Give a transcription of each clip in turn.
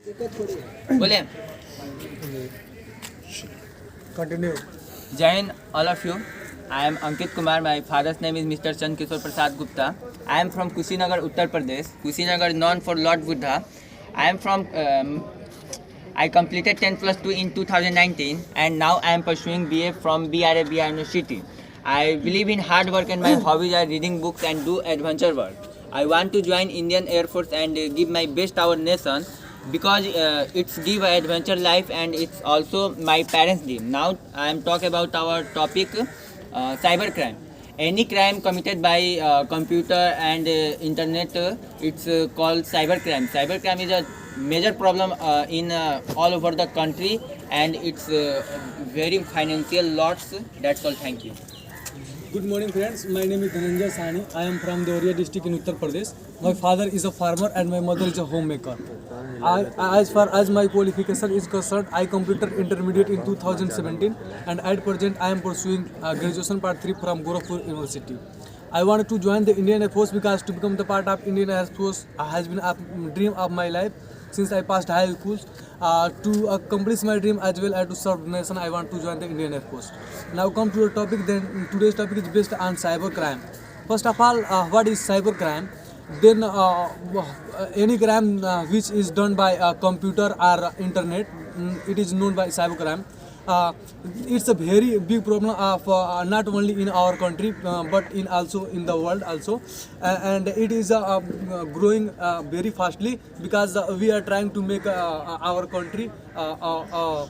बोले Continue. Jain, all of you. I am Ankit Kumar. My father's name is Mr. Chand Kishore Prasad Gupta. I am from Kushinagar, Uttar Pradesh. Kushinagar is known for Lord Buddha. I am from. I completed 10 plus 2 in 2019 and now I am pursuing BA from BRA University. I believe in hard work and my hobbies are reading books and do adventure work. I want to join Indian Air Force and give my best our nation because it's give a adventure life and it's also my parents' dream. Now I am talk about our topic cyber crime. Any crime committed by computer and internet, it's called cyber crime. Cyber crime is a major problem in all over the country and it's very financial loss. That's all. Thank you. Good morning, friends. My name is Dhananjay Sani. I am from Deoria district in Uttar Pradesh. My father is a farmer and my mother is a homemaker. As far as my qualification is concerned, I completed intermediate in 2017 and at present I am pursuing graduation part 3 from Gorakhpur University. I wanted to join the Indian Air Force because to become the part of Indian Air Force has been a dream of my life since I passed high schools. To accomplish my dream as well as to serve the nation, I want to join the Indian Air Force. Now come to the topic. Then today's topic is based on cyber crime. First of all, what is cyber crime? Then any crime which is done by a computer or internet, it is known by cyber crime. It's a very big problem of not only in our country but in also in the world also, and it is growing very fastly because we are trying to make our country a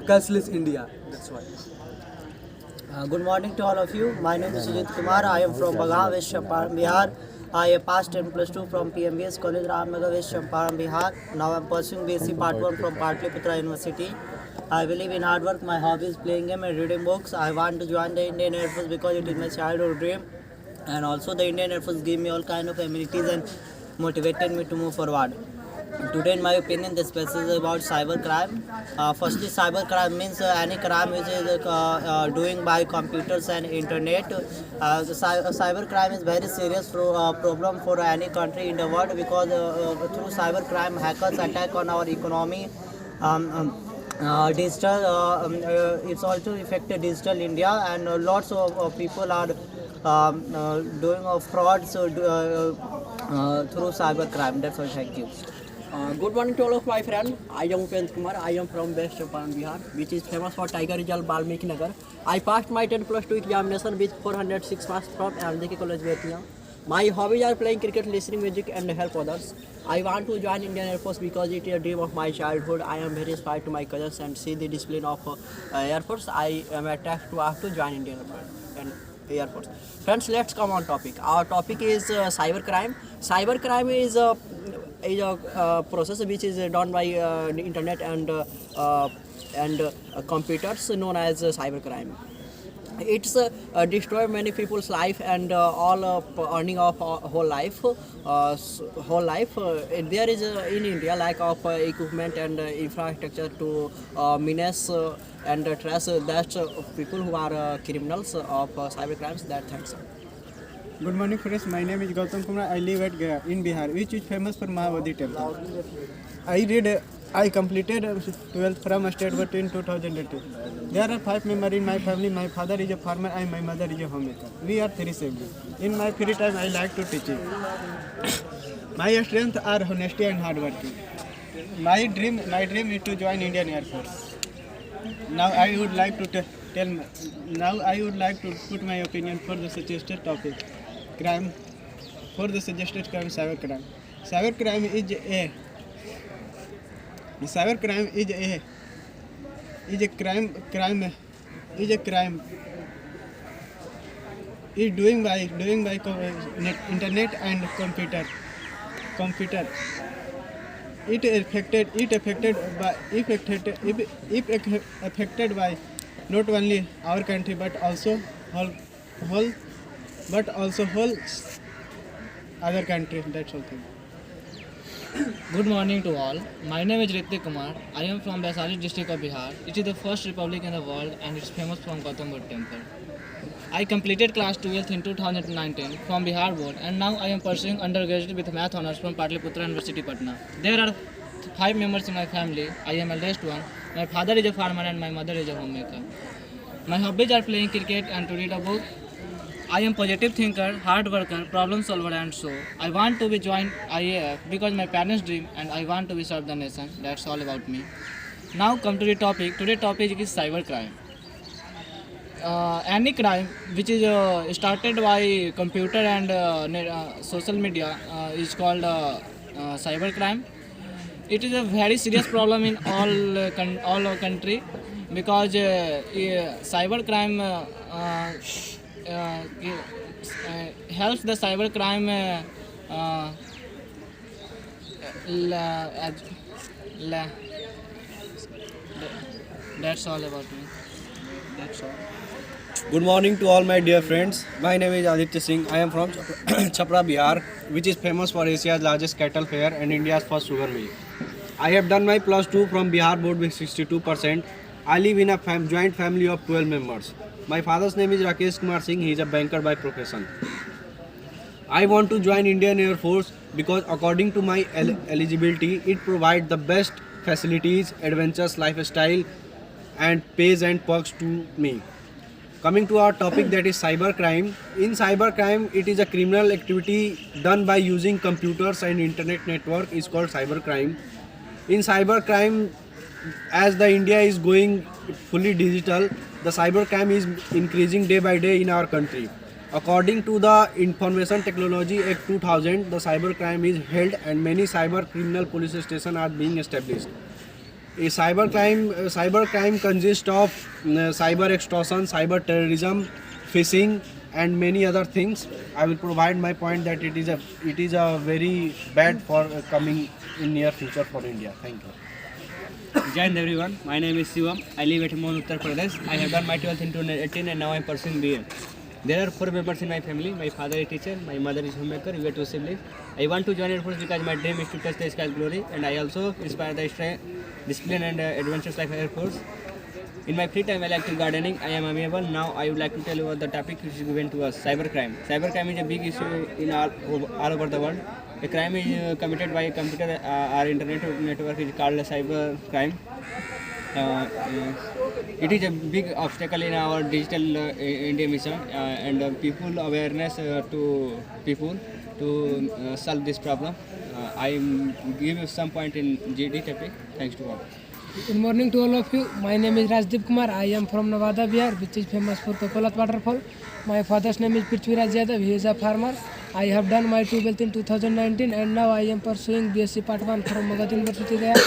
cashless India. That's why. Good morning to all of you. My name is Sujit Kumar. I am from Bagha, West Champaran, Bihar. I passed 10 plus 2 from PMBS College, Ramnagar, West Champaran, Bihar. Now I am pursuing BSc Part 1 from Patliputra University. I believe in hard work. My hobby is playing game and reading books. I want to join the Indian Air Force because it is my childhood dream. And also the Indian Air Force gave me all kind of amenities and motivated me to move forward. Today, in my opinion, this speech is about cyber crime. Firstly, cyber crime means any crime which is doing by computers and internet. Cyber crime is very serious problem for any country in the world because through cyber crime, hackers attack on our economy. Digital, it's also affected digital India, and lots of people are doing frauds through cyber crime. That's all. Thank you. Good morning to all of my friends. I am Upendra Kumar. I am from West Champaran, Bihar, which is famous for Tiger Reserve, Balmiki Nagar. I passed my 10 plus 2 examination with 406 marks from LDK College, Vietnam. My hobbies are playing cricket, listening music, and help others. I want to join Indian Air Force because it is a dream of my childhood. I am very inspired to my cousins and see the discipline of Air Force. I am attracted to have to join Indian Air Force and Air Force. Friends, let's come on topic. Our topic is cyber crime. Cyber crime is a process which is done by the internet and computers, known as cyber crime. It's destroy many people's life and all earning of whole life. There is in India lack of equipment and infrastructure to menace and trace that people who are criminals of cyber crimes. That thanks. Good morning, friends. My name is Gautam Kumar. I live at Gaya in Bihar, which is famous for Mahavadi temple. I completed 12th from State Board in 2018. There are 5 members in my family. My father is a farmer and my mother is a homemaker. We are 3 siblings. In my free time, I like to teach. My strengths are honesty and hard working. My dream is to join Indian Air Force. Now I would like to put my opinion for the suggested topic. Crime. For the suggested crime, cyber crime. Cyber crime is a crime is doing by internet and computer. It affected by not only our country but also whole other country. That's all thing. Good morning to all. My name is Ritik Kumar. I am from Vaisali district of Bihar. It is the first republic in the world and it's famous from Gautam Buddha temple. I completed class 12th in 2019 from Bihar board and now I am pursuing undergraduate with math honors from Patliputra University, Patna. There are 5 members in my family. I am eldest one. My father is a farmer and my mother is a homemaker. My hobbies are playing cricket and to read a book. I am positive thinker, hard worker, problem solver and so. I want to be joined IAF because my parents dream and I want to be serve the nation. That's all about me. Now come to the topic. Today's topic is cybercrime. Any crime which is started by computer and social media is called cybercrime. It is a very serious problem in all our country because cybercrime helps the cybercrime. That's all about me. That's all. Good morning to all my dear friends. My name is Aditya Singh. I am from Chapra, Bihar, which is famous for Asia's largest cattle fair and India's first sugar mill. I have done my plus 2 from Bihar board with 62%. I live in a joint family of 12 members. My father's name is Rakesh Kumar Singh. He is a banker by profession. I want to join Indian Air Force because according to my eligibility, it provides the best facilities, adventures, lifestyle and pays and perks to me. Coming to our topic, that is cybercrime. In cybercrime, it is a criminal activity done by using computers and internet network is called cybercrime. In cybercrime, as the India is going fully digital, the cybercrime is increasing day by day in our country. According to the Information Technology Act 2000, the cybercrime is held and many cyber criminal police stations are being established. A cybercrime consists of cyber extortion, cyber terrorism, phishing, and many other things. I will provide my point that it is a very bad for coming in near future for India. Thank you. Jai Hind everyone. My name is Shivam. I live at Mon, Uttar Pradesh. I have done my 12th in 2018 and now I am pursuing BA. There are 4 members in my family. My father is teacher, my mother is homemaker, we are 2 siblings. I want to join Air Force because my dream is to touch the sky's glory and I also inspire the strength, discipline and adventures life Air Force. In my free time I like to gardening. I am amiable. Now I would like to tell you about the topic which is given to us, cybercrime. Cybercrime is a big issue in all over the world. A crime is committed by a computer or internet network is called a cybercrime. It is a big obstacle in our digital India mission and people awareness to people to solve this problem. I give you some point in GD topic. Thanks to all. Good morning to all of you. My name is Rajdeep Kumar. I am from Nevada, Bihar, which is famous for Coconut waterfall. My father's name is Prithviraj Yadav. He is a farmer. I have done my 12th in 2019 and now I am pursuing BSc Part 1 from Magadha University there.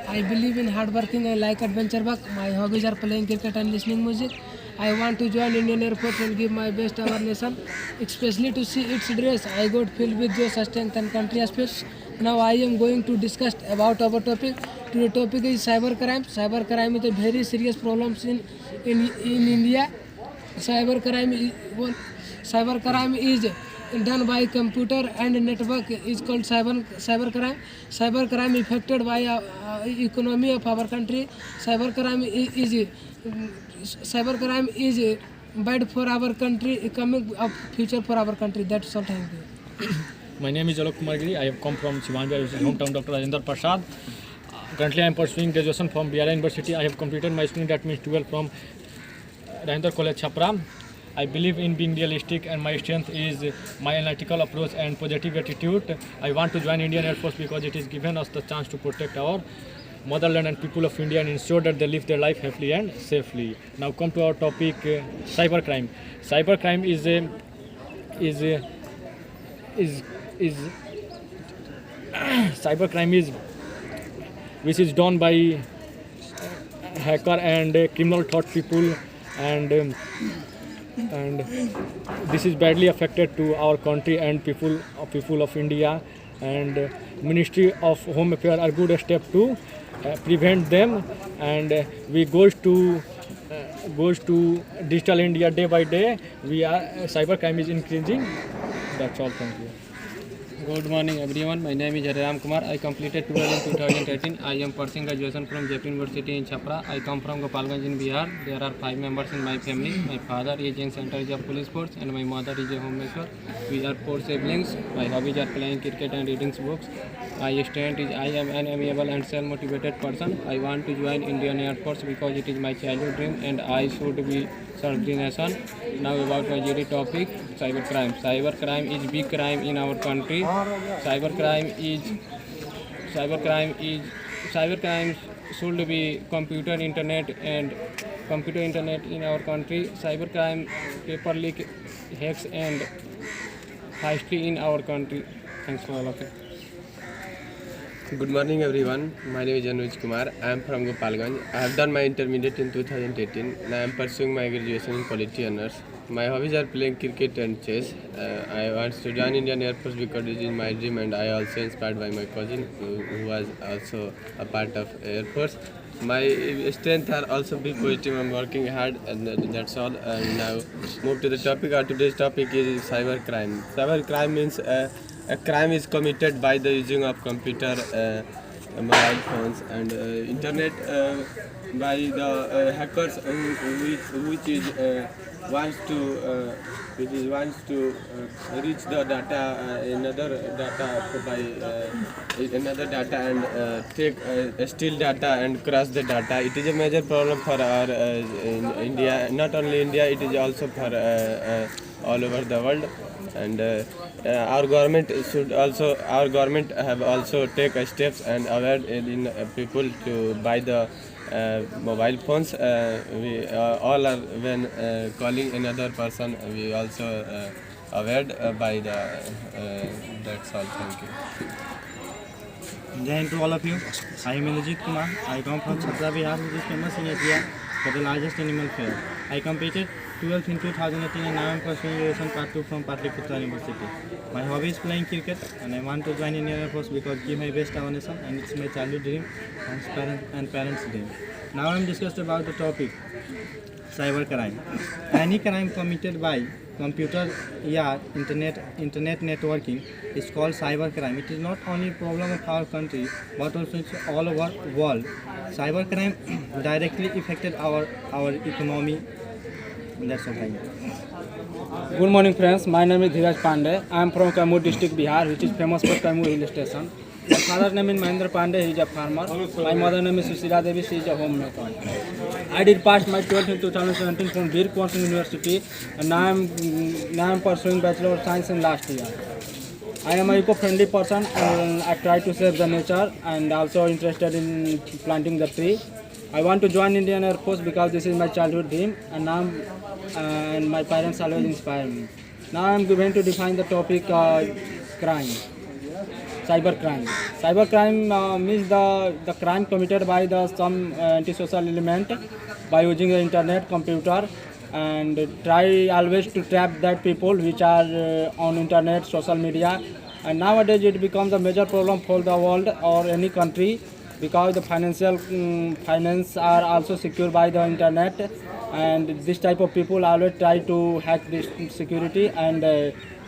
I believe in hard working and like adventure work. My hobbies are playing cricket and listening music. I want to join Indian Air Force and give my best to our nation, especially to see its dress. I got filled with joy, strength and country aspects. Now I am going to discuss about our topic. Today's topic is cybercrime. Cybercrime is a very serious problem in India. Cybercrime is done by computer and network is called cybercrime. Cybercrime affected by economy of our country. Cybercrime is bad for our country, coming of future for our country. That's all. Thank you. My name is Alok Kumar Giri. I have come from Sivanjaya, which is hometown Dr. Rajendra Prasad. Currently I am pursuing graduation from BRI University. I have completed my student, that means 12 from Rajendra College Chapra. I believe in being realistic and my strength is my analytical approach and positive attitude. I want to join Indian Air Force because it is given us the chance to protect our motherland and people of India and ensure that they live their life happily and safely. Now come to our topic, cybercrime. Cybercrime cybercrime is which is done by hacker and criminal thought people and this is badly affected to our country and people of India, and Ministry of Home Affairs are good step to prevent them, and we goes to digital India day by day. Cybercrime is increasing. That's all. Thank you. Good morning everyone. My name is Ram Kumar. I completed 12 in 2013. I am pursuing graduation from JP University in Chhapra. I come from Gopalganj in Bihar. There are 5 members in my family. My father is in Central Reserve Police Force and my mother is a homemaker. We are 4 siblings. My hobbies are playing cricket and reading books. My strength is I am an amiable and self-motivated person. I want to join Indian Air Force because it is my childhood dream and I should be serve the nation. Now about my GD topic, cybercrime. Cybercrime is big crime in our country. Cybercrime should be computer internet in our country. Cybercrime, paper leak, hacks and heistry in our country. Thanks for all of it. Good morning everyone. My name is Anuj Kumar. I am from Gopalganj. I have done my intermediate in 2018 and I am pursuing my graduation in Polity Honours. My hobbies are playing cricket and chess. I want to join Indian Air Force because it is my dream and I also inspired by my cousin who was also a part of Air Force. My strength are also be positive. I'm working hard and that's all. And now move to the topic. Our today's topic is cybercrime. Cybercrime means a crime is committed by the using of computer, mobile phones and internet by the hackers which wants to reach the data another data and take steal data and crash the data. It is a major problem for our in India. Not only India, it is also for all over the world. And our government have also take steps and aware in people to buy the mobile phones. We all are when calling another person. We also aware by the. That's all. Thank you. Jai Hind to all of you. I am Indrajit Kumar. I come from Chhapra, Bihar, which is famous in Asia for the largest animal fair. I competed 12th in 2018 and now I am pursuing graduation part 2 from Patliputra University. My hobby is playing cricket and I want to join Indian Air Force because give my best to our nation and it's my childhood dream and parents' dream. Now I am discussed about the topic cybercrime. Any crime committed by computer or internet networking is called cybercrime. It is not only a problem of our country but also it's all over the world. Cybercrime directly affected our economy. That's all. Thank you. Good morning friends, my name is Dheeraj Pandey. I am from Kaimur district, Bihar, which is famous for Kaimur hill station. My father's name is Mahendra Pandey, he is a farmer. My mother name is Sushila Devi, she is a homemaker. I did pass my 12th in 2017 from Veer Kuan-Singh University and now I am pursuing Bachelor of Science in last year. I am an eco-friendly person and I try to save the nature and also interested in planting the tree. I want to join Indian Air Force because this is my childhood dream and and my parents always inspire me. Now I am going to define the topic crime. Cybercrime. Cybercrime means the crime committed by some antisocial element by using the internet, computer and try always to trap that people which are on internet, social media, and nowadays it becomes a major problem for the world or any country because the finance are also secured by the internet and this type of people always try to hack this security and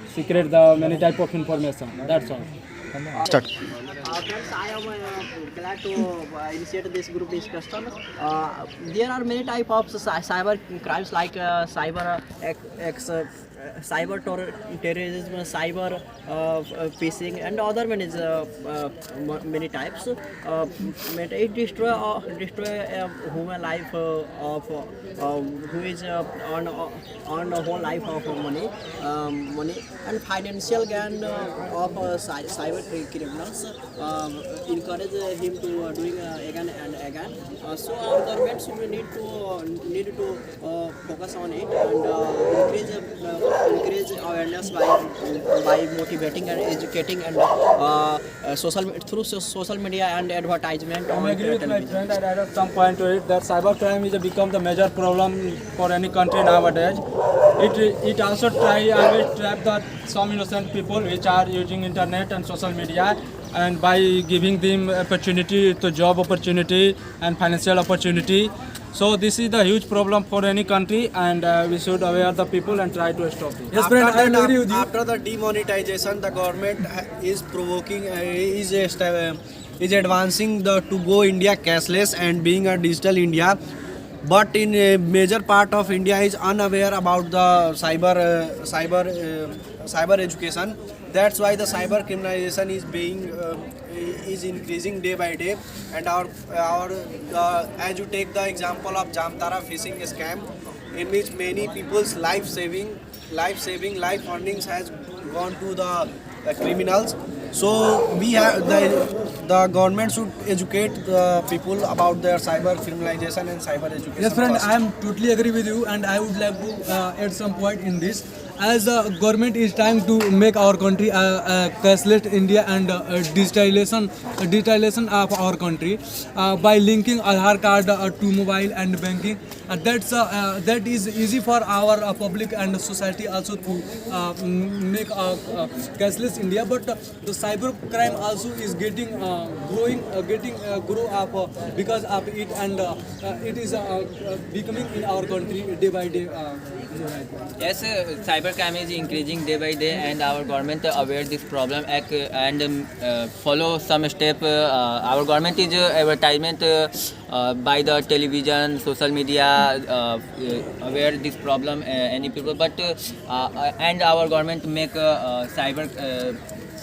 secret the many type of information. That's all. Start. Friends, I am glad to initiate this group discussion. There are many types of cyber crimes like cyber terrorism, cyber phishing, and other many types. It destroy human life of who is on the whole life of money and financial gain of cyber criminals. Encourage him to doing again and again. So our government should need to focus on it and increase awareness by motivating and educating and through social media and advertisement. I agree with my friend. I added some point to it that cybercrime is become the major problem for any country nowadays. It also always trap some innocent people which are using internet and social media and by giving them opportunity to job opportunity and financial opportunity. So this is the huge problem for any country, and we should aware the people and try to stop it. Yes, friend, I agree with you. After the demonetization, the government is provoking, is advancing to go India cashless and being a digital India. But in a major part of India is unaware about the cyber education. That's why the cyber criminalization is increasing day by day. And as you take the example of Jamtara phishing scam, in which many people's life earnings has gone to the criminals. So we have the government should educate the people about their cyber criminalization and cyber education. Yes, friend, first. I am totally agree with you, and I would like to add some point in this. As the government is trying to make our country a cashless India and digitalization of our country by linking Aadhaar card to mobile and banking. That is easy for our public and society also to make a cashless India. But the cyber crime also is getting grow up because of it, and it is becoming in our country day by day. Yes, cyber crime is increasing day by day, and our government aware this problem and follow some step. Our government is advertisement by the television, social media, aware this problem any people. But and our government make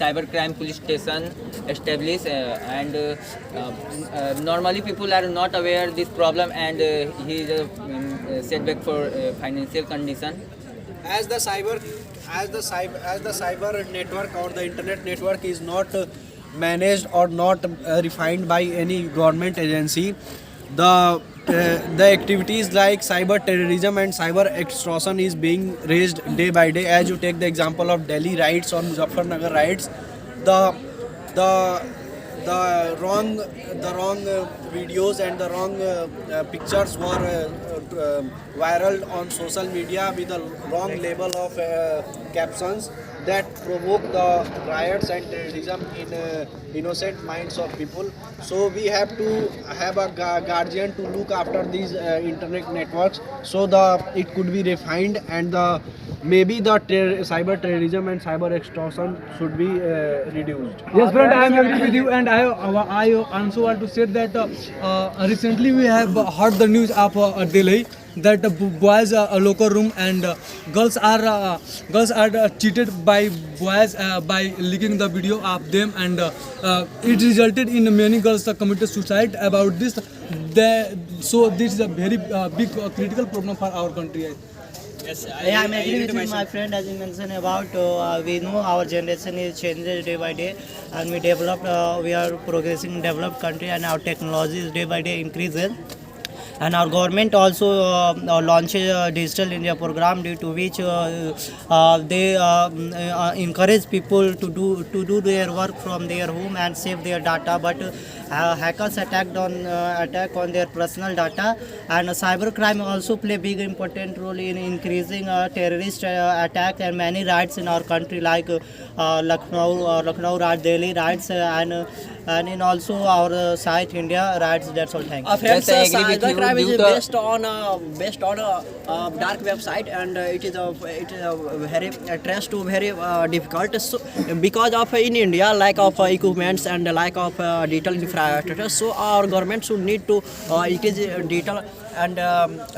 cybercrime police station established, and normally people are not aware this problem, and he is setback for financial condition. As the cyber network or the internet network is not managed or not refined by any government agency, the activities like cyber terrorism and cyber extortion is being raised day by day. As you take the example of Delhi riots or Muzaffarnagar riots, the wrong videos and the wrong pictures were viral on social media with the wrong label of captions that provoke the riots and terrorism in innocent minds of people. So we have to have a guardian to look after these internet networks, so it could be refined, and maybe the cyber terrorism and cyber extortion should be reduced. Yes, friend, I am agree with you, and I also want to say that recently we have heard the news of Delhi that boys locker room and girls are cheated by boys by leaking the video of them, and it resulted in many girls committed suicide about this. So this is a very big critical problem for our country. Yes, I am agree with you, my friend. As you mentioned about, we know our generation is changes day by day, and we are progressing in developed country, and our technology is day by day increases. And our government also launches a Digital India program, due to which they encourage people to do their work from their home and save their data. But hackers attack on their personal data, and cybercrime also play big important role in increasing terrorist attacks and many riots in our country, like Lucknow riot, Delhi riots, and in also our South India riots. That's all. Thank you. Friends, cybercrime is based on dark website, and it is a very traced to very difficult. So, because of in India lack of equipments and lack of digital infrastructure, so our government should need to increase digital and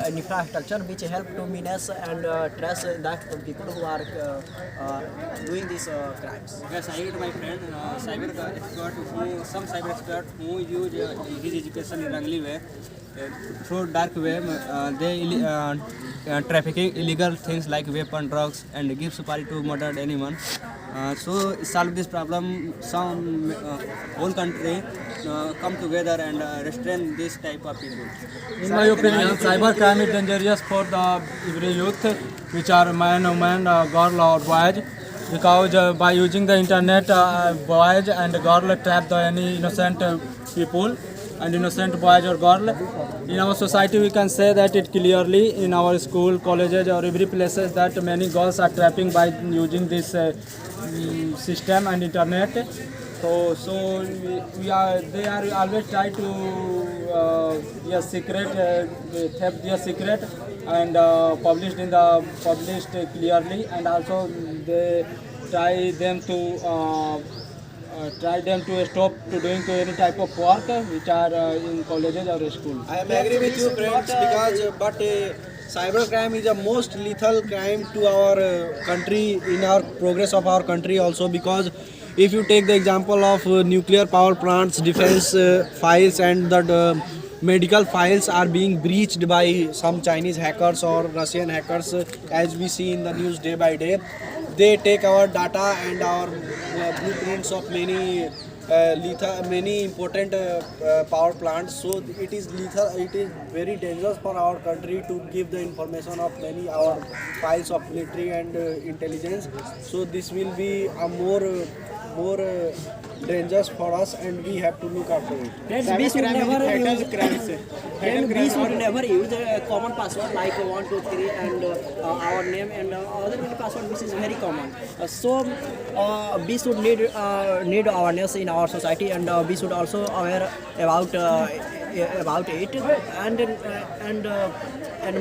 infrastructure which help to menace and trace that people who are doing these crimes. Yes, I agree with my friend. Some cyber expert who use his education in wrongly way, through dark web, they trafficking illegal things like weapon, drugs, and give supari to murder anyone. So solve this problem, some whole country come together and restrain this type of people. In my opinion, cyber crime is dangerous for the every youth, which are man, woman, girl or boys, because by using the internet, boys and girl trap any innocent people and innocent boys or girl. In our society, we can say that it clearly in our school, colleges, or every places that many girls are trapping by using this system and internet. So they are always try to their secret, theft their secret and published clearly, and also they try them to stop to doing to any type of work which are in colleges or school. I am agree with you, friends, because cybercrime is the most lethal crime to our country, in our progress of our country also, because if you take the example of nuclear power plants, defense files and the medical files are being breached by some Chinese hackers or Russian hackers, as we see in the news day by day. They take our data and our blueprints of many many important power plants. So it is lethal. It is very dangerous for our country to give the information of many our files of military and intelligence. So this will be a more dangerous for us, and we have to look after it. We should never use a common password like 123 and our name and other password, which is very common. So we should need awareness in our society, and we should also aware about it, and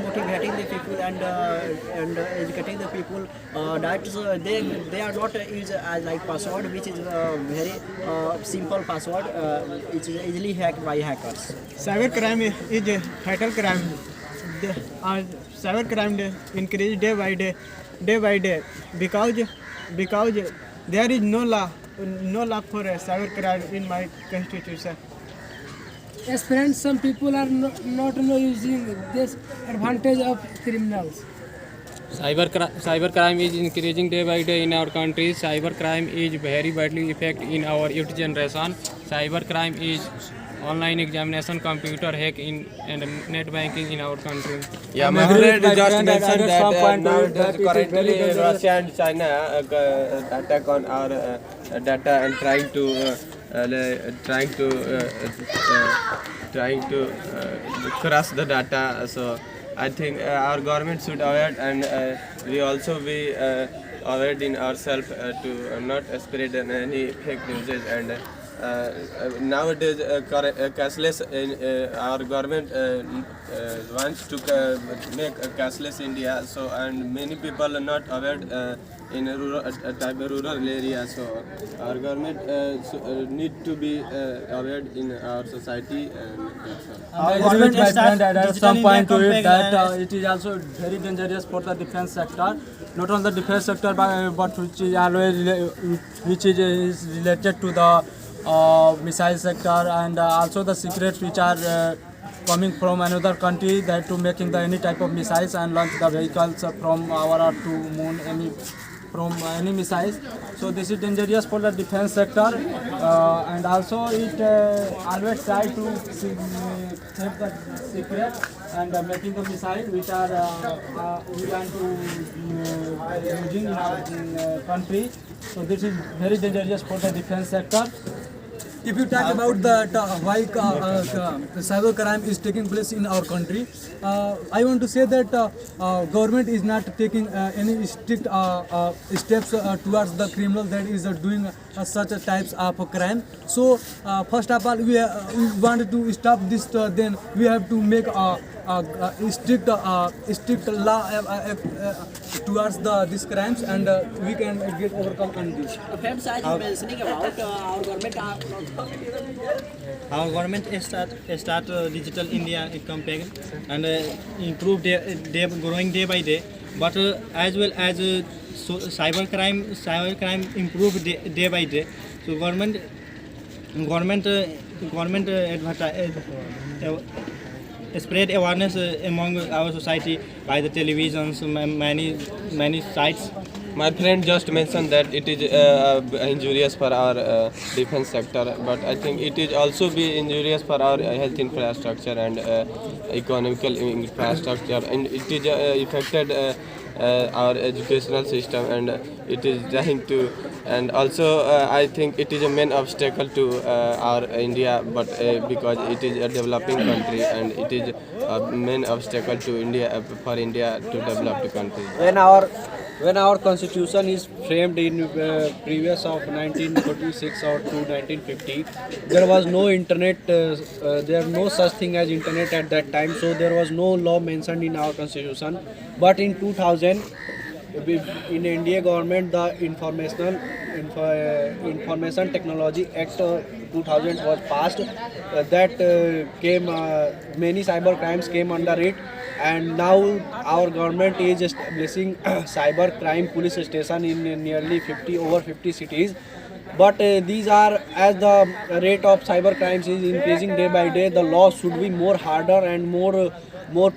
motivating the people and educating the people that they are not use as like password, which is very simple password. It is easily hacked by hackers. Cybercrime is a fatal crime. Cybercrime increase day by day, because there is no law for a cybercrime in my constitution. Yes, friends, some people are not using this advantage of criminals. Cybercrime is increasing day by day in our country. Cybercrime is very badly affect in our youth generation. Cybercrime is online examination, computer hack and net banking in our country. Yeah, my friend just mentioned that now currently Russia and China attack on our data and trying to crush the data. So I think our government should aware, and we also be aware in ourselves to not spread any fake news. And nowadays cashless our government wants to make a cashless India. So and many people are not aware in a rural area. So our government need to be aware in our society. And I agree with my friend that at some point to it that it is also very dangerous for the defense sector. Not only the defense sector, but which is always is related to the missile sector, and also the secrets which are coming from another country, that to making the any type of missiles and launch the vehicles from our Earth to moon, from any missiles. So this is dangerous for the defense sector, and also it always try to save the secret and making the missile which are we want to using in our country. So this is very dangerous for the defense sector. If you talk about why cyber crime is taking place in our country, I want to say that government is not taking any strict steps towards the criminal that is doing such types of crime. So first of all, we wanted to stop this. Then we have to make a strict law towards these crimes, and we can get overcome on this. Friends, as you mentioning about our government start digital India campaign and improve growing day by day, but as well as cybercrime improve day by day. So government spread awareness among our society by the televisions, many sites. My friend just mentioned that it is injurious for our defense sector, but I think it is also be injurious for our health infrastructure and economical infrastructure, and it is affected our educational system, and it is trying to, and also I think it is a main obstacle to our India, but because it is a developing country, and it is a main obstacle to India for India to develop the country. when our constitution is framed in previous of 1946 or to 1950, there was no internet, there no such thing as internet at that time, so there was no law mentioned in our constitution. But in 2000, in India government, the Information Technology Act 2000 was passed. That came many cyber crimes came under it, and now our government is establishing cyber crime police station in nearly over 50 cities. But these are, as the rate of cyber crimes is increasing day by day, the law should be more harder and more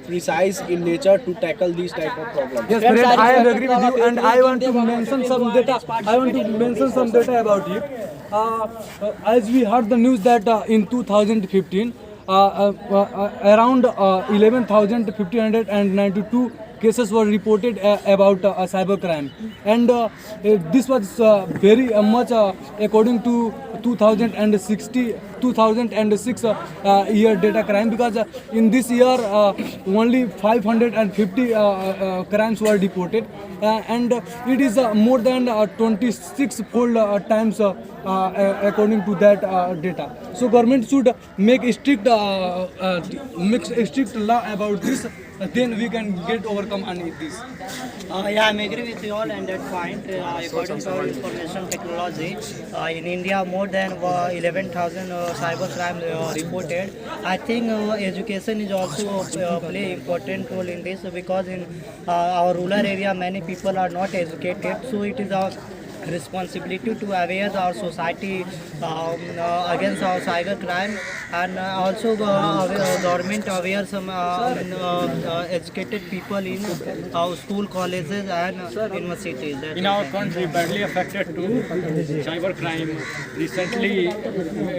precise in nature to tackle these type of problems. Yes, friend, I am agree with you, and I want to mention some data. About it. As we heard the news that in 2015, around 11,592 cases were reported about cyber crime, and this was very much according to 2006 year data crime, because in this year only 550 crimes were reported, and it is more than 26-fold times according to that data. So government should make a strict law about this, then we can get overcome on this. Yeah, I'm agree with you all on that point. According to our information technology, in India more than 11,000 cyber crime reported. I think education is also play important role in this, because in our rural area many people are not educated, so it is our responsibility to aware our society against our cyber crime, and also government aware some educated people in our school, colleges and universities. In our country, badly affected to cyber crime. Recently,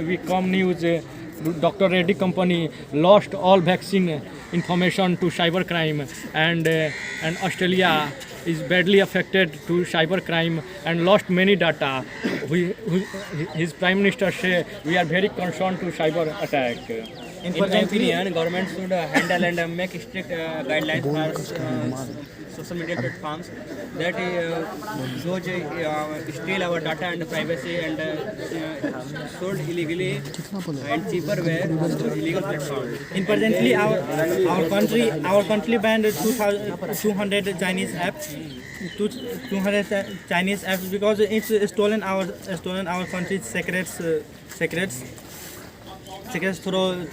we come news. Dr. Reddy company lost all vaccine information to cyber crime, and Australia is badly affected to cyber crime and lost many data. His Prime Minister say we are very concerned to cyber attack. In my opinion, government should handle and make strict guidelines for social media platforms that those steal our data and privacy and sold illegally and cheaper way through illegal platforms. In presently, our country banned 200 Chinese apps. 200 Chinese apps because it's stolen our country's secrets through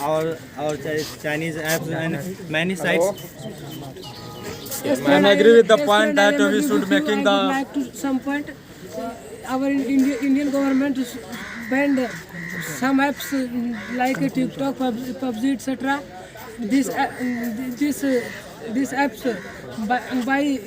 our Chinese apps and many sites. Yes, I agree with the point that we should making the. I would like to some point. Our Indian government banned some apps like TikTok, PUBG, etc. These apps by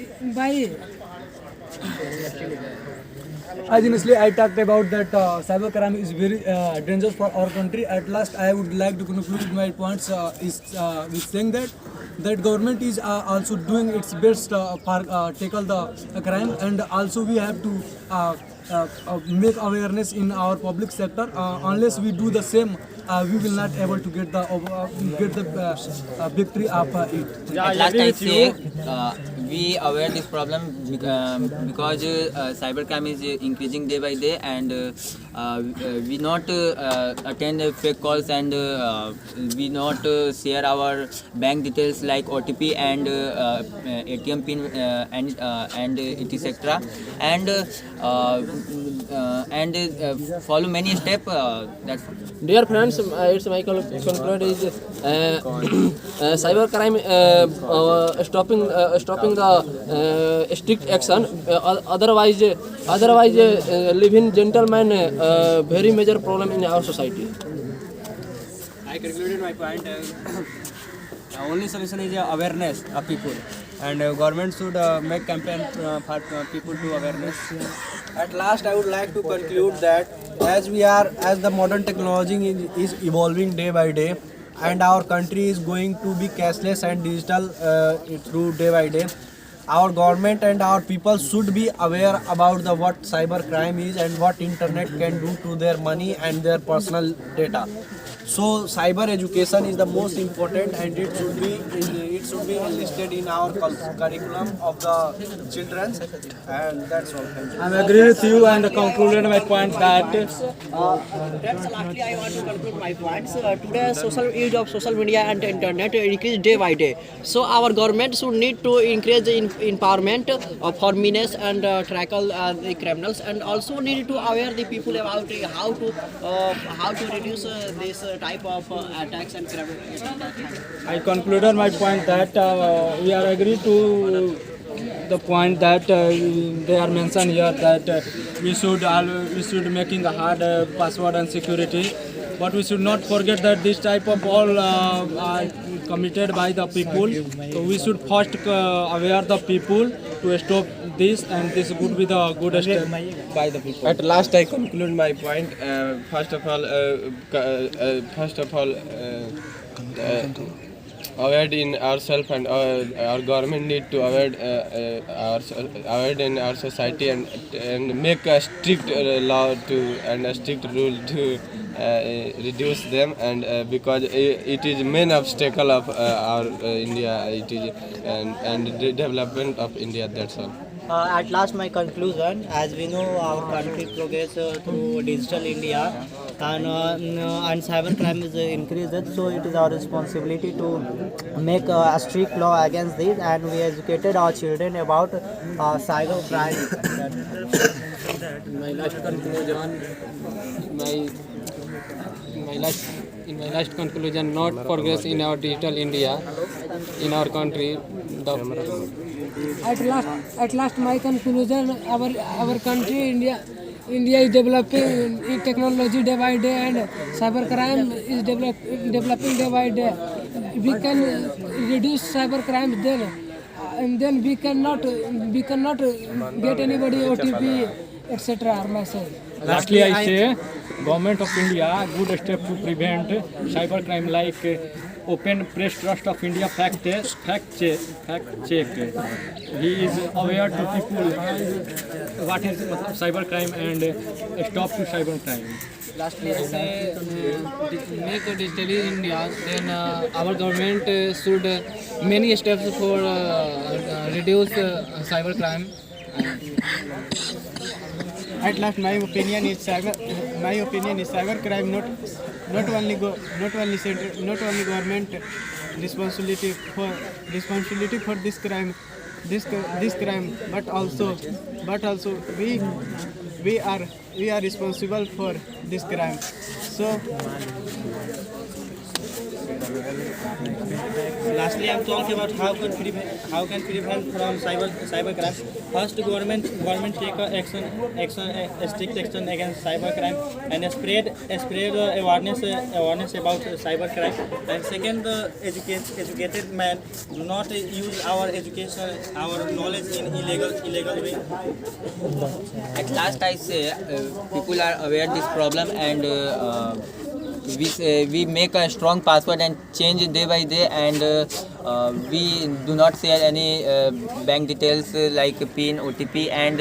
Initially, I talked about that cyber crime is very dangerous for our country. At last, I would like to conclude my points with saying that government is also doing its best for tackle the crime, and also we have to make awareness in our public sector. Unless we do the same, we will not able to get the victory of it. At last, I say we aware this problem because cybercrime is increasing day by day, and we not attend fake calls, and we not share our bank details like OTP and ATM pin and etc. and follow many steps. That's Dear friends, it's my conclude is cyber crime stopping the strict action. Otherwise living gentleman very major problem in our society. I concluded my point. The only solution is awareness of people, and government should make campaign for people to awareness. At last, I would like to conclude that as the modern technology is evolving day by day, and our country is going to be cashless and digital through day by day, our government and our people should be aware about what cyber crime is and what internet can do to their money and their personal data. So cyber education is the most important, and it should be enlisted in our curriculum of the children, and that's all. Thank you. I agree with you and concluded my point that Friends, lastly, I want to conclude my points. Today, social use of social media and internet increase day by day. So our government should need to increase the empowerment for menace and tackle the criminals, and also need to aware the people about how to reduce this type of attacks and criminals. I concluded my point that we are agreed to the point that they are mentioned here that we should making a hard password and security, but we should not forget that this type of all are committed by the people. So we should first aware the people to stop this, and this would be the good step by the people. At last, I conclude my point. First of all, aware in ourselves, and our government need to aware in our society, and make a strict law to and a strict rule to reduce them, and because it is main obstacle of our India, it is and the development of India. That's all. At last, my conclusion, as we know, our country progress through digital India, and cybercrime is increased, so it is our responsibility to make a strict law against this, and we educated our children about cybercrime. My last conclusion, in my last conclusion, not progress in our digital India, in our country. At last, my conclusion: our country, India is developing in technology day by day, and cybercrime is developing day by day. We can reduce cybercrime then, and then we cannot get anybody OTP, etc. Message. Lastly, I say government of India good step to prevent cybercrime like open press trust of India fact check. He is aware to people what is cybercrime and stop to cybercrime. Lastly, I say make a digital India. Then our government should many steps for reduce cybercrime. At last, my opinion is cybercrime not only government responsibility for this crime, but also we are responsible for this crime. So lastly, I'm talking about how can prevent from cybercrime. First, government take strict action against cybercrime, and spread awareness about cybercrime. And second, educated man do not use our education, our knowledge in illegal way. At last, I say people are aware this problem, and we make a strong password and change day by day, and we do not share any bank details like PIN, OTP, and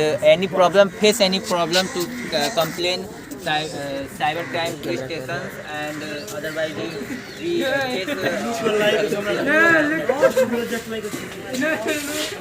face any problem to complain cybercrime police stations, and otherwise we face